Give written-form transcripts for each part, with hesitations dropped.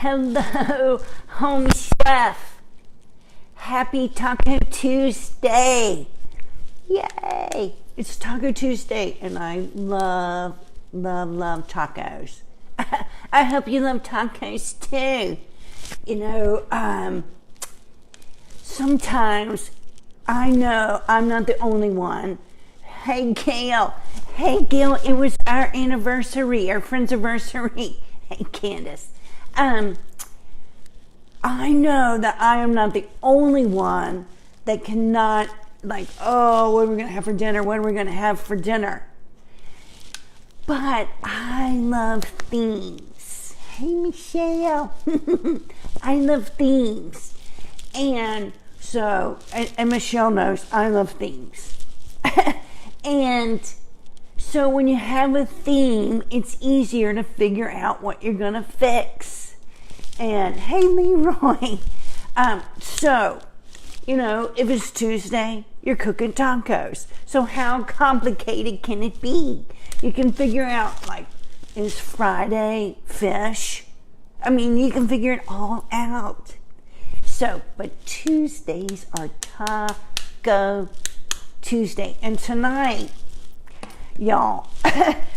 Hello, home chef. Happy Taco Tuesday. Yay. It's Taco Tuesday and I love tacos. I hope you love tacos too. You know, sometimes I know I'm not the only one. Hey Gail, it was our anniversary, our friend's anniversary. Hey Candace. I know that I am not the only one that cannot, like, oh, what are we going to have for dinner? What are we going to have for dinner? But I love themes. Hey, Michelle. I love themes. And so, and Michelle knows I love themes. And so when you have a theme, it's easier to figure out what you're going to fix. And hey, Leroy. So, you know, if it's Tuesday, you're cooking tacos. So how complicated can it be? You can figure out, like, is Friday fish? I mean, you can figure it all out. So, but Tuesdays are Taco Tuesday. And tonight, y'all,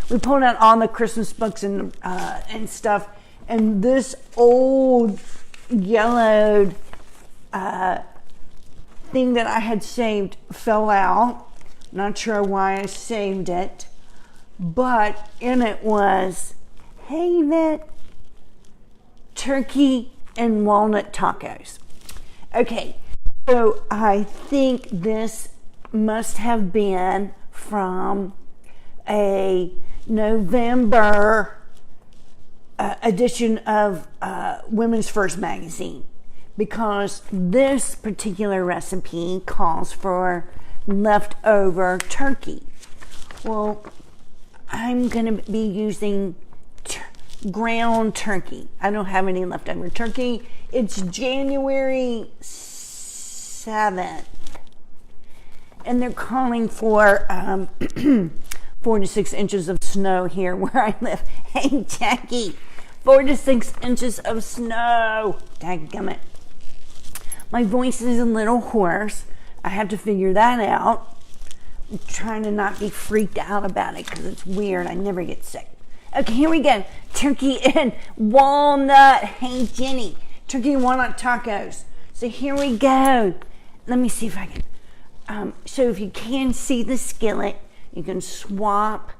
we pulled out all the Christmas books and stuff. And this old yellowed thing that I had saved fell out. Not sure why I saved it. But in it was, hey, Annette, turkey and walnut tacos. Okay, so I think this must have been from a November edition of Women's First magazine, because this particular recipe calls for leftover turkey. Well, I'm going to be using ground turkey. I don't have any leftover turkey. It's January 7th, and they're calling for 4 to 6 inches of snow here where I live. Hey, Jackie, 4 to 6 inches of snow. Dadgummit. My voice is a little hoarse. I have to figure that out. I'm trying to not be freaked out about it because it's weird. I never get sick. Okay, here we go. Turkey and walnut. Hey, Jenny. Turkey and walnut tacos. So here we go. Let me see if I can. So if you can see the skillet, you can swap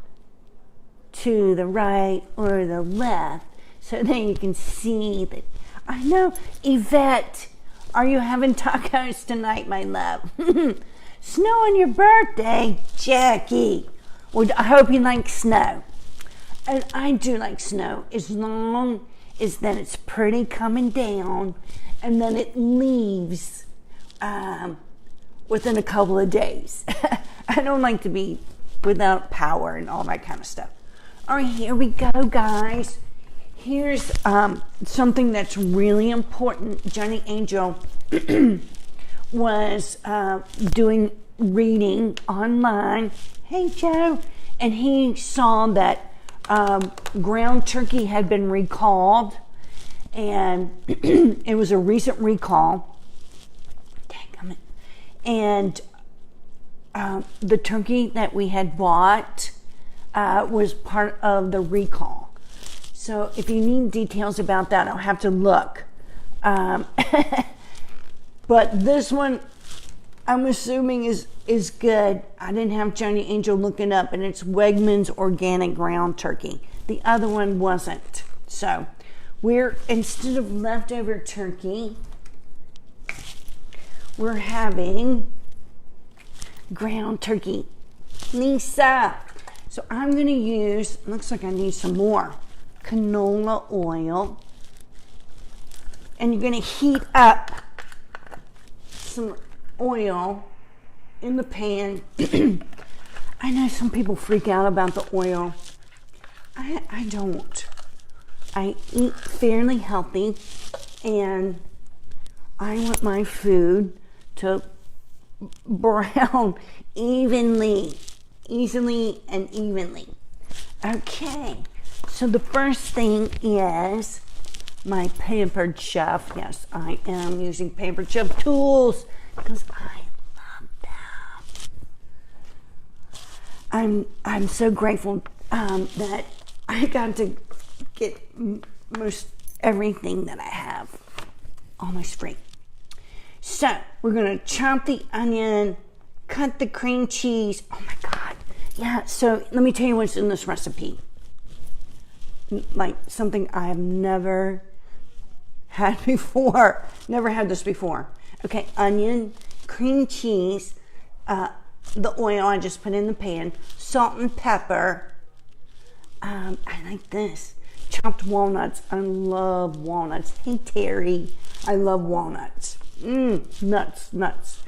to the right or the left so then you can see that. I know, Yvette, are you having tacos tonight, my love? Snow on your birthday, Jackie. Well, I hope you like snow. And I do like snow as long as that it's pretty coming down and then it leaves within a couple of days. I don't like to be without power and all that kind of stuff. All right, here we go, guys. Here's something that's really important. Johnny Angel was doing reading online. Hey, Joe. And he saw that ground turkey had been recalled, and it was a recent recall. Dang, and the turkey that we had bought was part of the recall. So if you need details about that, I'll have to look. But this one, I'm assuming is good. I didn't have Johnny Angel looking up, and it's Wegmans organic ground turkey. The other one wasn't. So we're, instead of leftover turkey, we're having ground turkey. Lisa. So I'm going to use, looks like I need some more canola oil. And you're going to heat up some oil in the pan. I know some people freak out about the oil. I don't. I eat fairly healthy, and I want my food to brown easily and evenly. Okay, so the first thing is my Pampered Chef. Yes, I am using Pampered Chef tools because I love them. I'm so grateful that I got to get most everything that I have almost free. So we're gonna chop the onion, cut the cream cheese. Oh my God. Yeah, so let me tell you what's in this recipe. Like something I have never had before. Never had this before. Okay, onion, cream cheese, the oil I just put in the pan, salt and pepper. I like this. Chopped walnuts. I love walnuts. Hey Terry, I love walnuts. Nuts.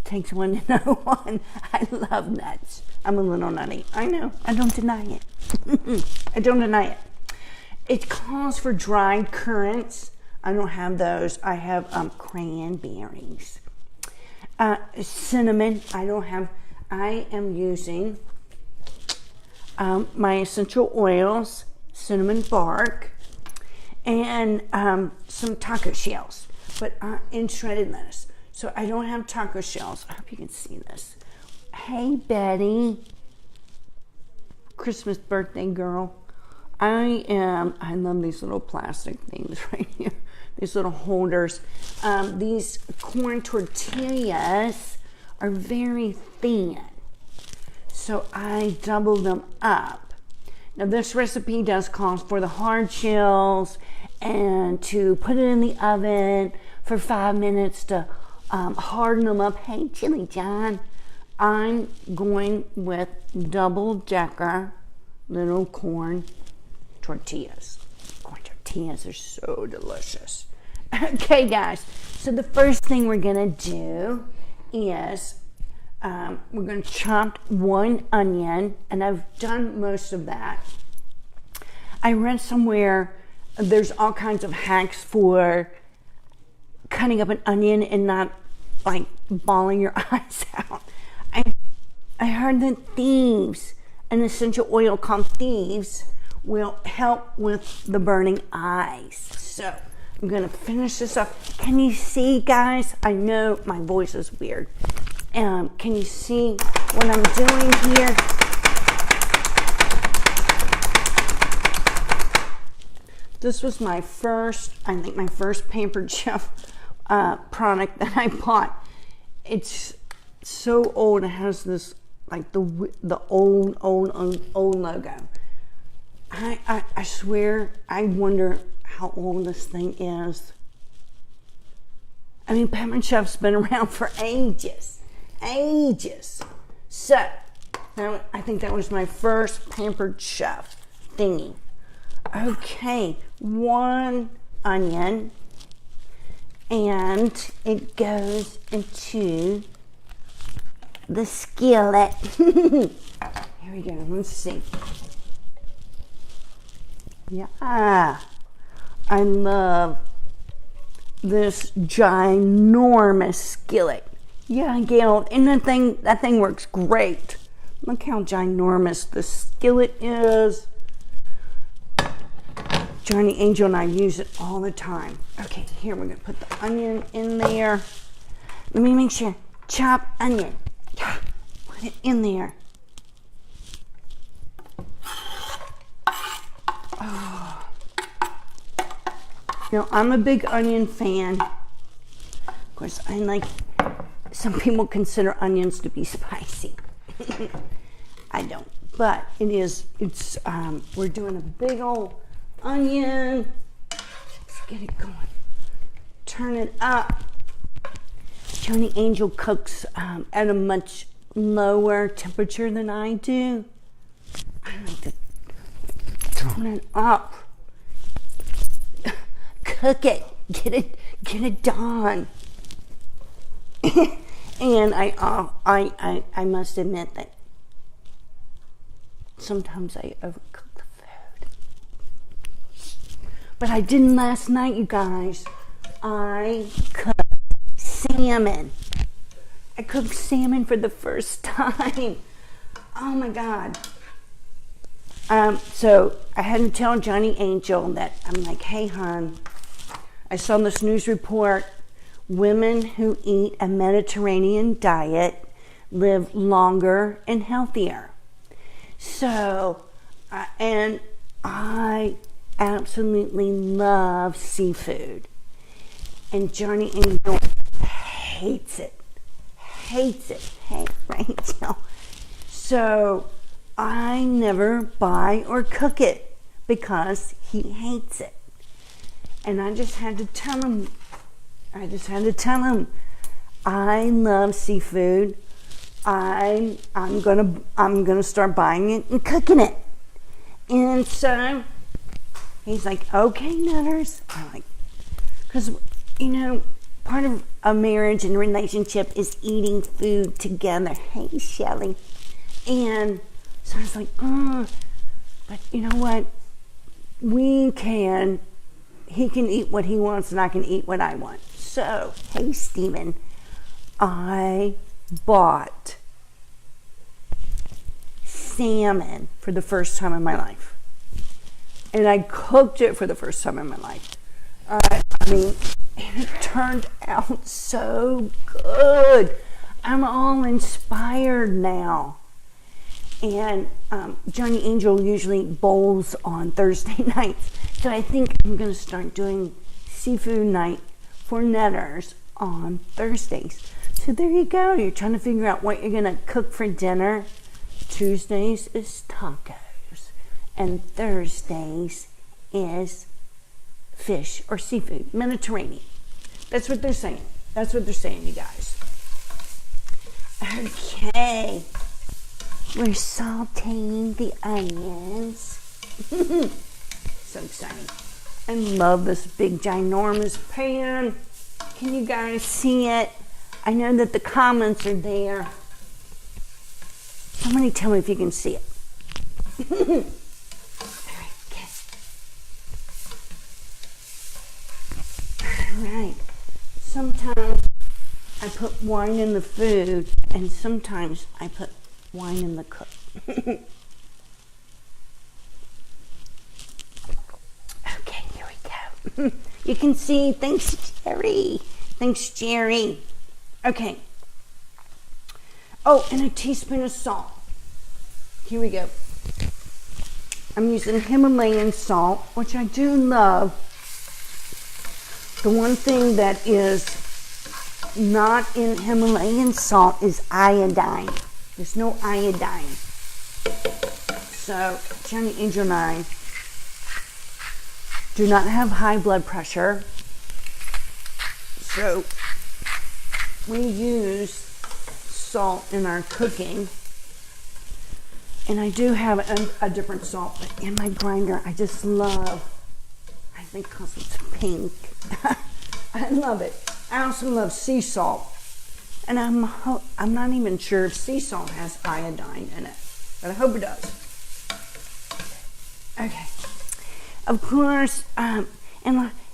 Takes one to know one. I love nuts. I'm a little nutty. I know. I don't deny it. I don't deny it. It calls for dried currants. I don't have those. I have cranberries. Cinnamon. I don't have. I am using my essential oils, cinnamon bark, and some taco shells, but in shredded lettuce. So I don't have taco shells. I hope you can see this. Hey, Betty. Christmas birthday girl. I love these little plastic things right here. These little holders. These corn tortillas are very thin. So I double them up. Now this recipe does call for the hard shells and to put it in the oven for 5 minutes to harden them up. Hey, Chili John. I'm going with double-decker little corn tortillas. Corn tortillas are so delicious. Okay, guys. So the first thing we're going to do is we're going to chop one onion, and I've done most of that. I read somewhere there's all kinds of hacks for cutting up an onion and not like bawling your eyes out. I heard that thieves, an essential oil called thieves, will help with the burning eyes. So I'm going to finish this up. Can you see, guys? I know my voice is weird. Can you see what I'm doing here? This was my first, I think my first Pampered Chef product that I bought. It's so old. It has this like the old logo. I swear, I wonder how old this thing is. I mean, Pampered Chef's been around for ages. So, I think that was my first Pampered Chef thingy. Okay, one onion, and it goes into the skillet. Here we go, let's see. Yeah, I love this ginormous skillet. Yeah, Gail, and that thing works great. Look how ginormous the skillet is. Johnny Angel and I use it all the time. Okay, here we're gonna put the onion in there. Let me make sure. Chop onion. Yeah, put it in there. Oh. You know, I'm a big onion fan. Of course, I like. Some people consider onions to be spicy. I don't, but it's we're doing a big old onion. Let's get it going. Turn it up. Johnny Angel cooks at a much lower temperature than I do. I like to turn it up. Cook it. Get it done. And I must admit that sometimes I overcook the food. But I didn't last night, you guys. I cooked salmon. I cooked salmon for the first time. Oh my God. So I had to tell Johnny Angel that I'm like, hey, hon, I saw this news report. Women who eat a Mediterranean diet live longer and healthier. So, and I absolutely love seafood. And Johnny Angel hates it. Hey, Rachel. So I never buy or cook it because he hates it. And I just had to tell him, I love seafood. I'm gonna start buying it and cooking it. And so he's like, okay, Nutters. I'm like, because part of a marriage and relationship is eating food together. Hey, Shelly. And so I was like, but you know what? He can eat what he wants and I can eat what I want. So, hey, Steven, I bought salmon for the first time in my life. And I cooked it for the first time in my life. It turned out so good. I'm all inspired now. And Johnny Angel usually bowls on Thursday nights. So I think I'm going to start doing seafood night for Netters on Thursdays. So there you go. You're trying to figure out what you're going to cook for dinner. Tuesdays is tacos. And Thursdays is fish or seafood, Mediterranean. That's what they're saying. You guys. Okay. We're sauteing the onions. So exciting. I love this big ginormous pan. Can you guys see it? I know that the comments are there. Somebody tell me if you can see it. All right. Sometimes I put wine in the food, and sometimes I put wine in the cook. Okay, here we go. You can see. Thanks, Jerry. Okay. Oh, and a teaspoon of salt. Here we go. I'm using Himalayan salt, which I do love. The one thing that is not in Himalayan salt is iodine. There's no iodine. So, Johnny Angel and I do not have high blood pressure. So, we use salt in our cooking. And I do have a different salt, but in my grinder, I just love, I think because it's pink. I love it. I also love sea salt. And I'm not even sure if sea salt has iodine in it, but I hope it does. Okay. Of course, and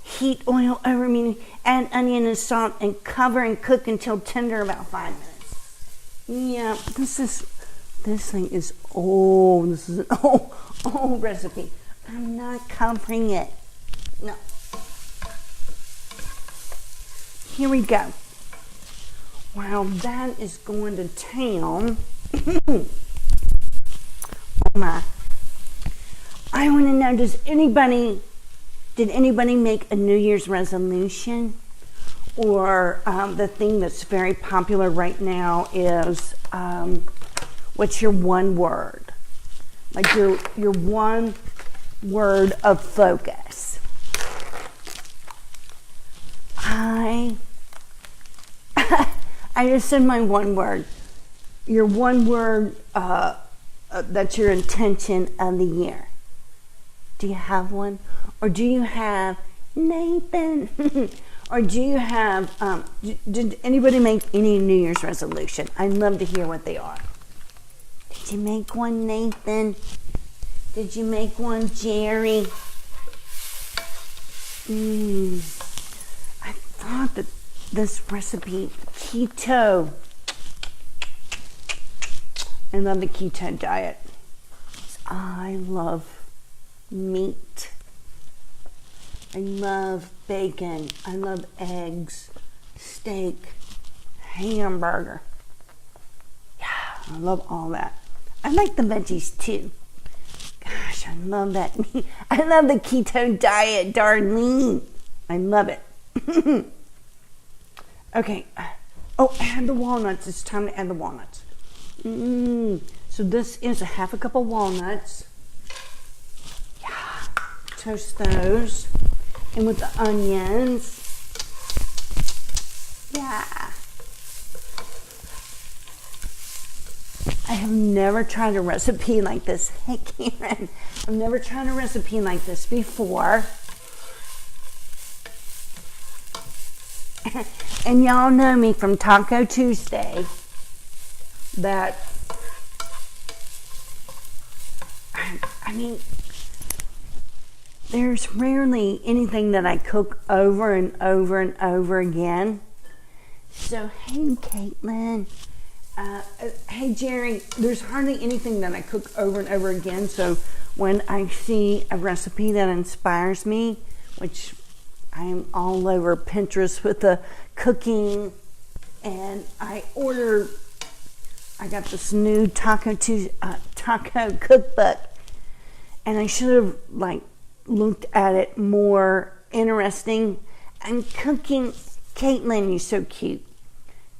heat oil over me, add onion and salt, and cover and cook until tender, about 5 minutes. Yeah, this thing is old. This is an old recipe. I'm not covering it. No. Here we go. Wow, that is going to town. Oh my. I want to know, did anybody make a New Year's resolution? Or the thing that's very popular right now is, what's your one word? Like your one word of focus. I just said my one word. Your one word, that's your intention of the year. Do you have one? Or do you have Nathan? Or do you have, did anybody make any New Year's resolution? I'd love to hear what they are. Did you make one, Nathan? Did you make one, Jerry? I thought that this recipe, keto. I love the keto diet. It's I love meat. I love bacon. I love eggs, steak, hamburger. Yeah, I love all that. I like the veggies too. Gosh, I love that meat. I love the keto diet, Darlene. I love it. Okay. Oh, add the walnuts. It's time to add the walnuts. So this is a half a cup of walnuts. Yeah. Toast those. And with the onions. Yeah. I have never tried a recipe like this. Hey, Karen. I've never tried a recipe like this before. And y'all know me from Taco Tuesday that, I mean, there's rarely anything that I cook over and over and over again. So, hey, Caitlin. Hey, Jerry. There's hardly anything that I cook over and over again. So when I see a recipe that inspires me, which I am all over Pinterest with the cooking, and I got this new taco cookbook, and I should have looked at it more interesting. I'm cooking, Caitlin, you're so cute,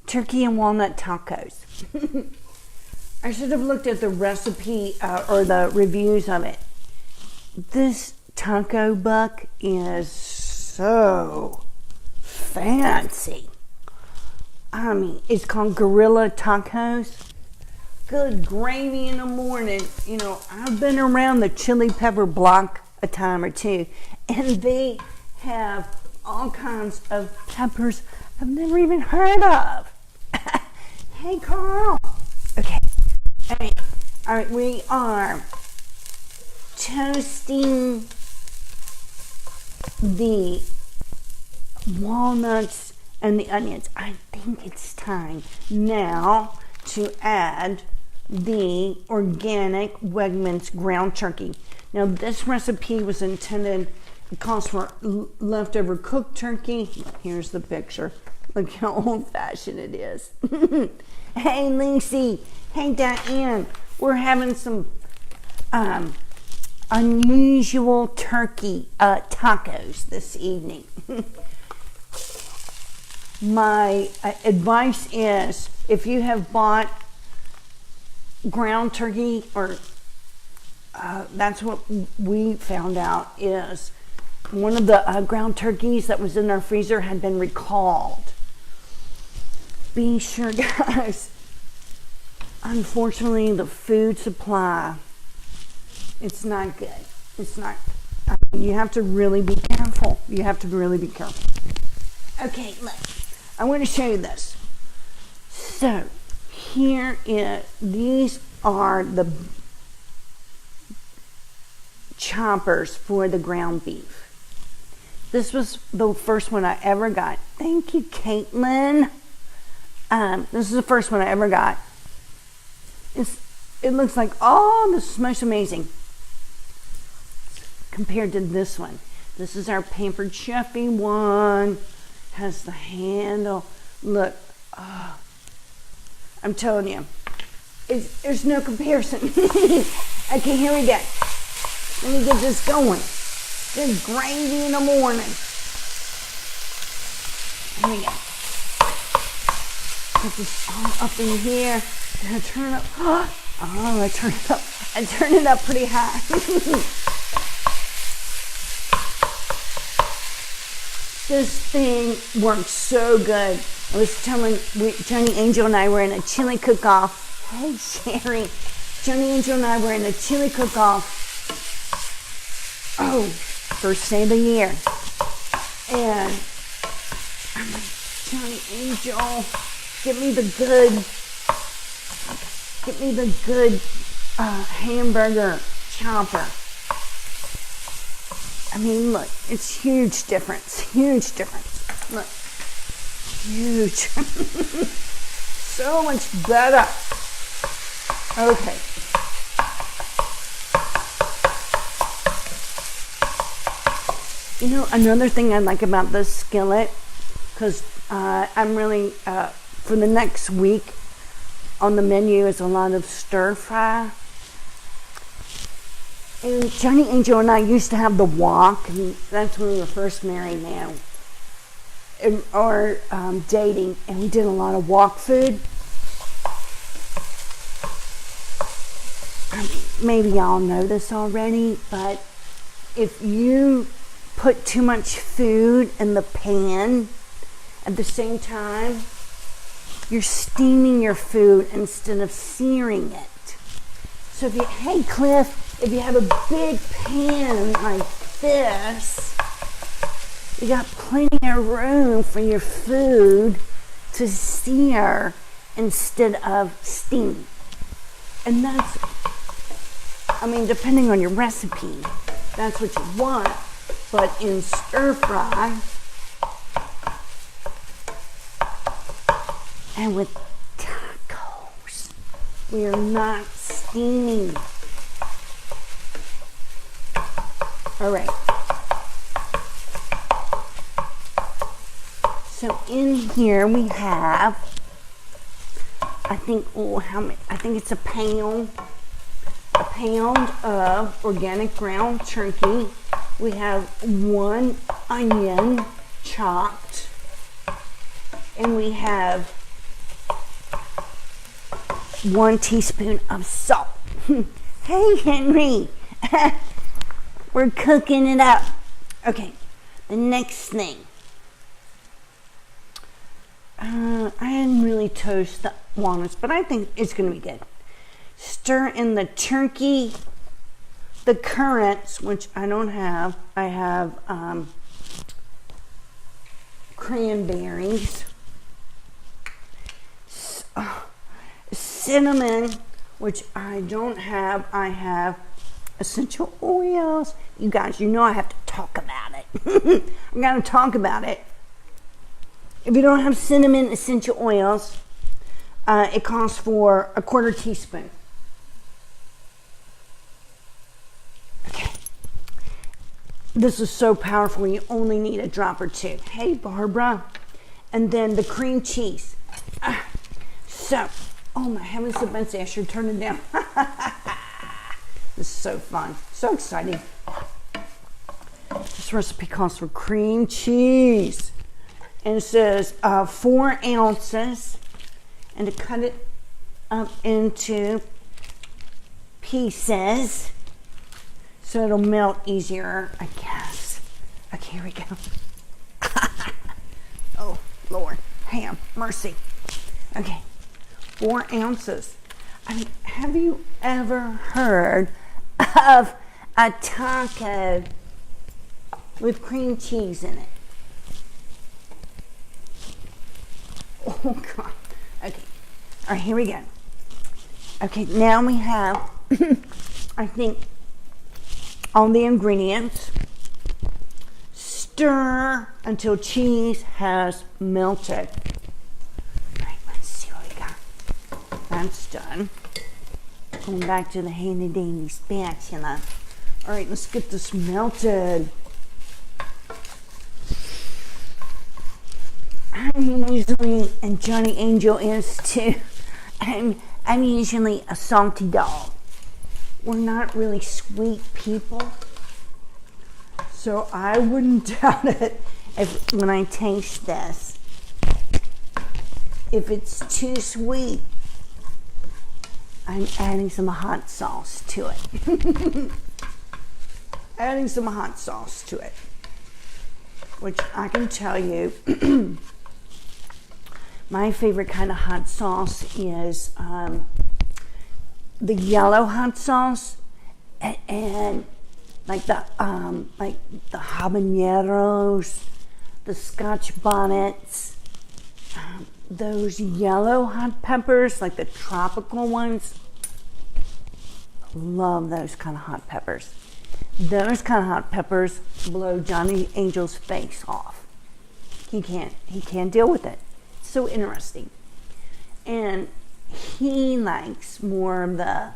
turkey and walnut tacos. I should have looked at the recipe or the reviews of it. This taco book is so fancy. I mean, it's called Gorilla Tacos. Good gravy in the morning. You know, I've been around the chili pepper block a time or two, and they have all kinds of peppers I've never even heard of. Hey, Carl. Okay. All right, we are toasting the walnuts and the onions. I think it's time now to add the organic Wegmans ground turkey. Now, this recipe was intended, it calls for leftover cooked turkey. Here's the picture. Look how old-fashioned it is. Hey, Lucy. Hey, Diane. We're having some unusual turkey tacos this evening. My advice is, if you have bought ground turkey, or that's what we found out, is one of the ground turkeys that was in our freezer had been recalled. Be sure, guys, unfortunately, the food supply, it's not good. It's not, you have to really be careful. You have to really be careful. Okay, look, I want to show you this. So, these are the choppers for the ground beef. This was the first one I ever got. Thank you, Caitlin. This is the first one I ever got. It looks like, oh, this is most amazing compared to this one. This is our Pampered Chefy one. Has the handle. Look, oh, I'm telling you, there's no comparison. Okay, here we go. Let me get this going. Good gravy in the morning. Here we go. Put this all up in here. Then I turn it up. Oh, I turn it up. I turn it up pretty high. This thing works so good. I was telling Johnny Angel and I were in a chili cook-off. Hey, Sherry. Johnny Angel and I were in a chili cook-off. Oh, first day of the year. And I'm like, Johnny Angel, get me the good hamburger chopper. I mean, look, it's huge difference. Huge difference. Look, huge. So much better. Okay. You know, another thing I like about this skillet, because I'm really, for the next week on the menu is a lot of stir fry. And Johnny Angel and I used to have the wok, and that's when we were first married now, or dating, and we did a lot of wok food. Maybe y'all know this already, but if you put too much food in the pan at the same time, you're steaming your food instead of searing it. So if you, hey Cliff, if you have a big pan like this, you got plenty of room for your food to sear instead of steam. And that's, I mean, depending on your recipe, that's what you want. But in stir fry and with tacos, we are not steaming. All right. So in here we have, I think, how many? I think it's a pound of organic ground turkey. We have 1 onion chopped, and we have 1 teaspoon of salt. Hey Henry, we're cooking it up. Okay, the next thing. I didn't really toast the walnuts, but I think it's going to be good. Stir in the turkey, the currants, which I don't have. I have cranberries, cinnamon, which I don't have. I have essential oils. You guys, you know I have to talk about it. I'm going to talk about it. If you don't have cinnamon essential oils, it calls for a 1/4 teaspoon. Okay. This is so powerful, you only need a drop or 2. Hey, Barbara. And then the cream cheese. So, oh my heavens, Betsy, I should turn it down. This is so fun, so exciting. This recipe calls for cream cheese. And it says 4 ounces, and to cut it up into pieces so it'll melt easier, I guess. Okay, here we go. Oh, Lord, have mercy. Okay, 4 ounces. I mean, have you ever heard of a taco with cream cheese in it? Oh God. Okay. All right, here we go. Okay, now we have, I think, all the ingredients. Stir until cheese has melted. All right, let's see what we got. That's done. Going back to the handy dandy spatula. All right, let's get this melted. I'm usually, and Johnny Angel is too, I'm usually a salty dog. We're not really sweet people, so I wouldn't doubt it when I taste this. If it's too sweet, I'm adding some hot sauce to it. Adding some hot sauce to it, which I can tell you, my favorite kind of hot sauce is the yellow hot sauce, and like the habaneros, the Scotch bonnets, those yellow hot peppers, like the tropical ones. Love those kind of hot peppers. Those kind of hot peppers blow Johnny Angel's face off. He can't deal with it. So interesting. And he likes more of the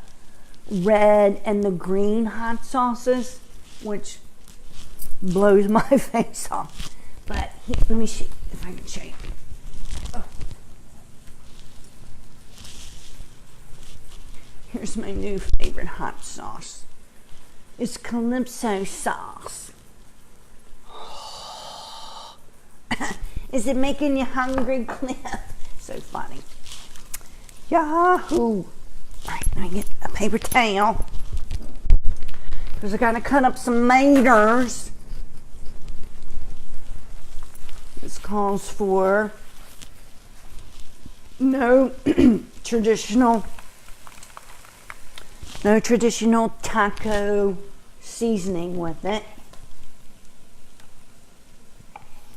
red and the green hot sauces, which blows my face off. But let me see if I can show you. Oh. Here's my new favorite hot sauce. It's Calypso sauce. Is it making you hungry, Cliff? So funny. Yahoo! All right, let me get a paper towel. Because I gotta cut up some maters. This calls for no traditional taco seasoning with it.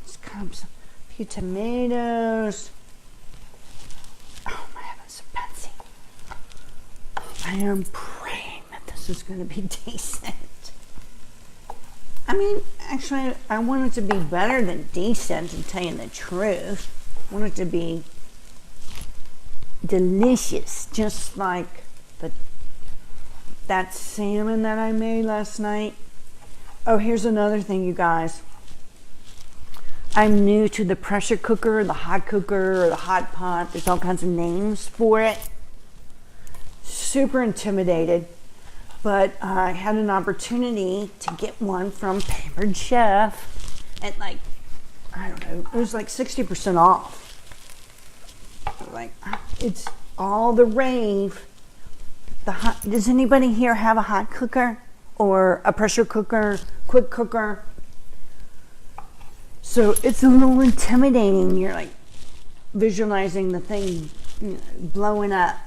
Just cut up a few tomatoes. Oh my heavens, so fancy. I am praying that this is going to be decent. I mean, actually, I want it to be better than decent, to tell you the truth. I want it to be delicious, just like that salmon that I made last night. Oh, here's another thing, you guys. I'm new to the pressure cooker, the hot cooker, or the hot pot. There's all kinds of names for it. Super intimidated, but I had an opportunity to get one from Pampered Chef at like, I don't know, it was like 60% off. Like, it's all the rave. Does anybody here have a hot cooker or a pressure cooker, quick cooker? So it's a little intimidating. You're like visualizing the thing, you know, blowing up.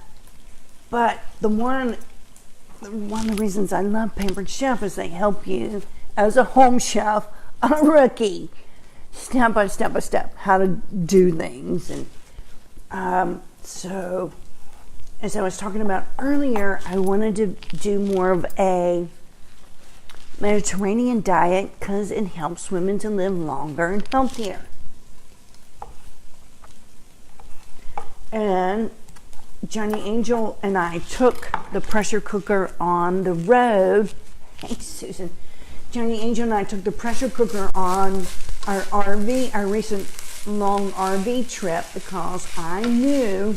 But one of the reasons I love Pampered Chef is they help you as a home chef, a rookie, step by step, how to do things. And so, as I was talking about earlier, I wanted to do more of a Mediterranean diet because it helps women to live longer and healthier. And Johnny Angel and I took the pressure cooker on the road. Hey, Susan. Johnny Angel and I took the pressure cooker on our RV, our recent long RV trip, because I knew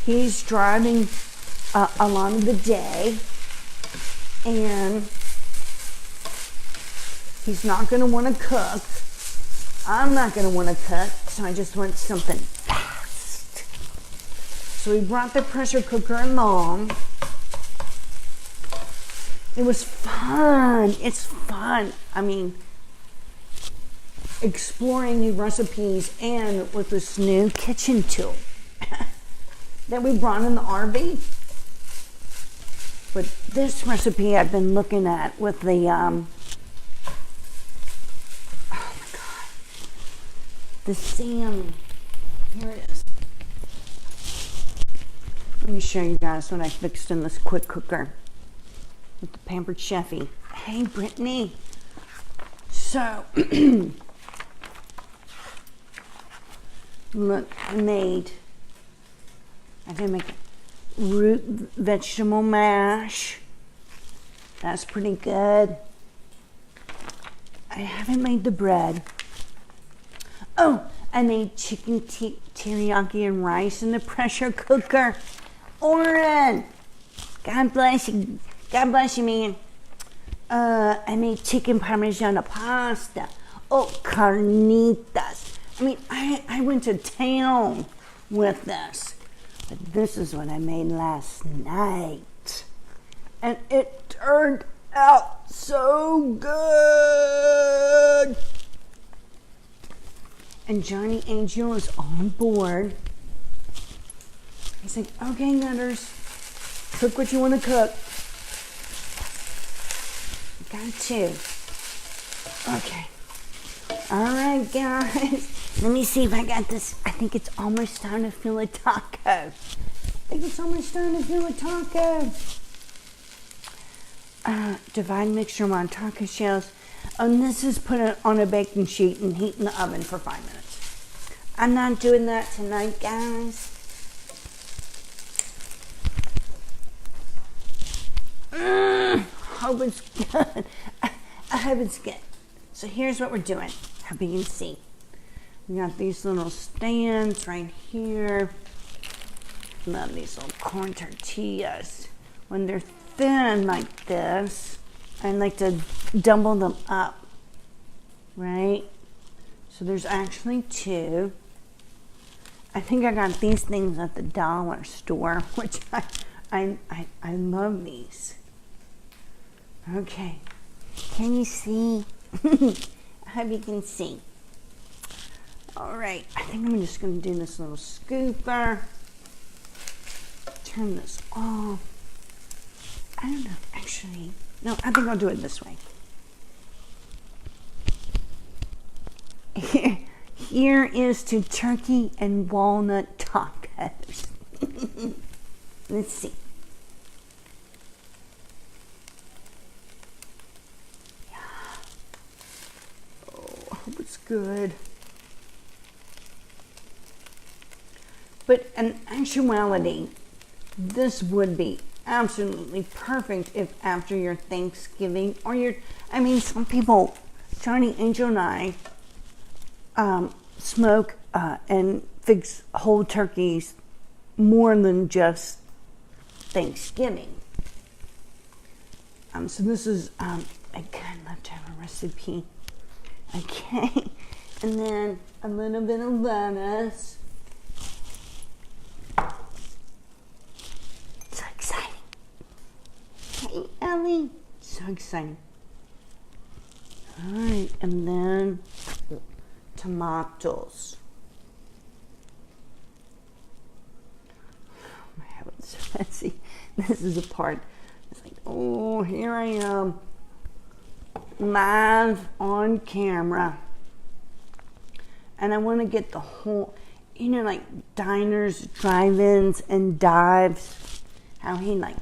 he's driving a lot of the day and he's not going to want to cook. I'm not going to want to cook, so I just want something fast. So we brought the pressure cooker along. It was fun. It's fun. I mean, exploring new recipes and with this new kitchen tool that we brought in the RV. But this recipe I've been looking at with the, oh my God, the salmon. Here it is. Let me show you guys what I fixed in this quick cooker with the Pampered Chefy. Hey, Brittany. So, look, I can make root vegetable mash. That's pretty good. I haven't made the bread. Oh, I made chicken teriyaki and rice in the pressure cooker. Oren, God bless you. God bless you, man. I made chicken parmigiana pasta. Oh, carnitas. I mean, I went to town with this. But this is what I made last night. And it turned out so good. And Johnny Angel is on board. He's like, okay, Nutters, cook what you want to cook. Got to. Okay. All right, guys. Let me see if I got this. I think it's almost time to feel a taco. Divide mixture on taco shells. And this is put it on a baking sheet and heat in the oven for 5 minutes. I'm not doing that tonight, guys. Hope it's good. I hope it's good. So here's what we're doing. Hope you can see. We got these little stands right here. Love these little corn tortillas. When they're thin like this, I like to double them up, right? So there's actually two. I think I got these things at the dollar store, which I love these. Okay, can you see? I hope you can see. All right, I think I'm just gonna do this little scooper. Turn this off. I don't know, actually. No, I think I'll do it this way. Here is to turkey and walnut tacos. Let's see. Yeah. Oh, I hope it's good. But in actuality, this would be absolutely perfect if after your Thanksgiving or your, I mean, some people, Johnny, Angel, and I smoke and fix whole turkeys more than just Thanksgiving. So this is a good leftover recipe. Okay, and then a little bit of lettuce. So exciting. Hey, Ellie. So exciting. All right, and then tomatoes. Oh my heavens, let's see. This is a part. It's like, oh, here I am, live on camera. And I want to get the whole, you know, like diners, drive-ins, and dives. How he like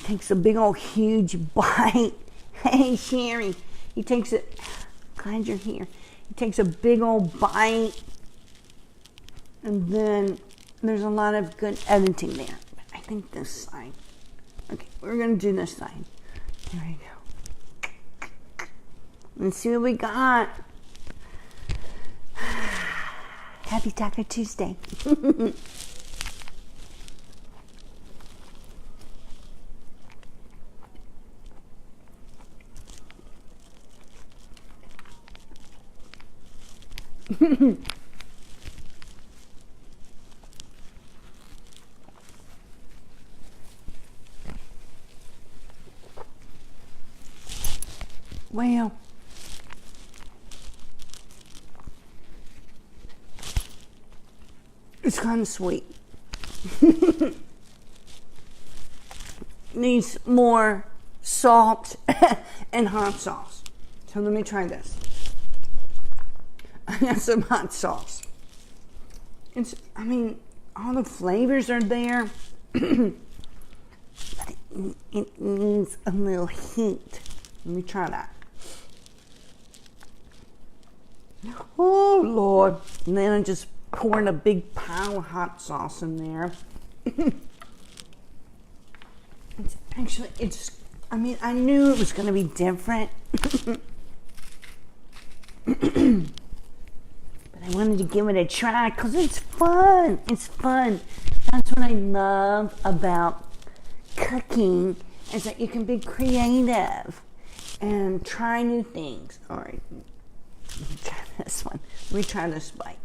takes a big old huge bite. Hey, Sherry, he takes it. Glad you're here. He takes a big old bite, and then there's a lot of good editing there. But I think this side. Okay, we're gonna do this side. Here we go. Let's see what we got. Happy Taco Tuesday. Well, it's kind of sweet. Needs more salt and hot sauce. So let me try this. I got some hot sauce. It's, I mean, all the flavors are there, but it needs a little heat. Let me try that. Oh, Lord. And then I just poured a big pile of hot sauce in there. It's I mean, I knew it was going to be different. I wanted to give it a try because it's fun. It's fun. That's what I love about cooking, is that you can be creative and try new things. All right, let me try this one. Let me try this bite.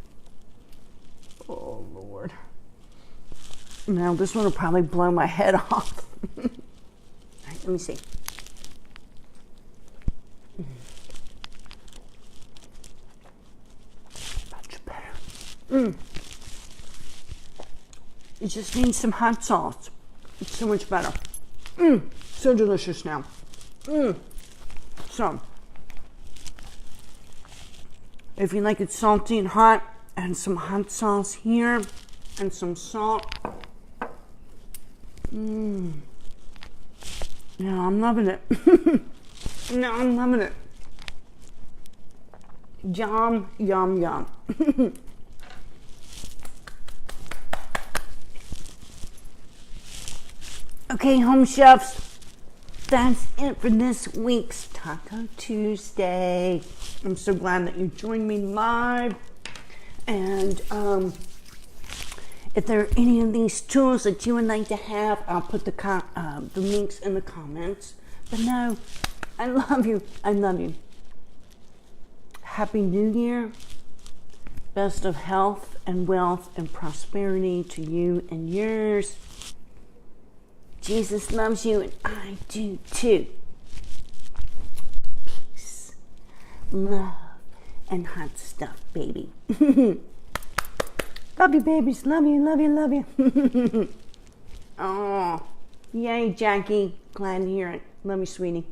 Oh, Lord. Now, this one will probably blow my head off. All right, let me see. It just needs some hot sauce. It's so much better. So delicious now. So, if you like it salty and hot, add some hot sauce here and some salt. No, I'm loving it. No, I'm loving it. Yum, yum, yum. Okay, home chefs, that's it for this week's Taco Tuesday. I'm so glad that you joined me live. And if there are any of these tools that you would like to have, I'll put the links in the comments. But no, I love you. I love you. Happy New Year. Best of health and wealth and prosperity to you and yours. Jesus loves you and I do too. Peace, love, and hot stuff, baby. Love you, babies. Love you, love you, love you. Oh, yay, Jackie. Glad to hear it. Love you, sweetie.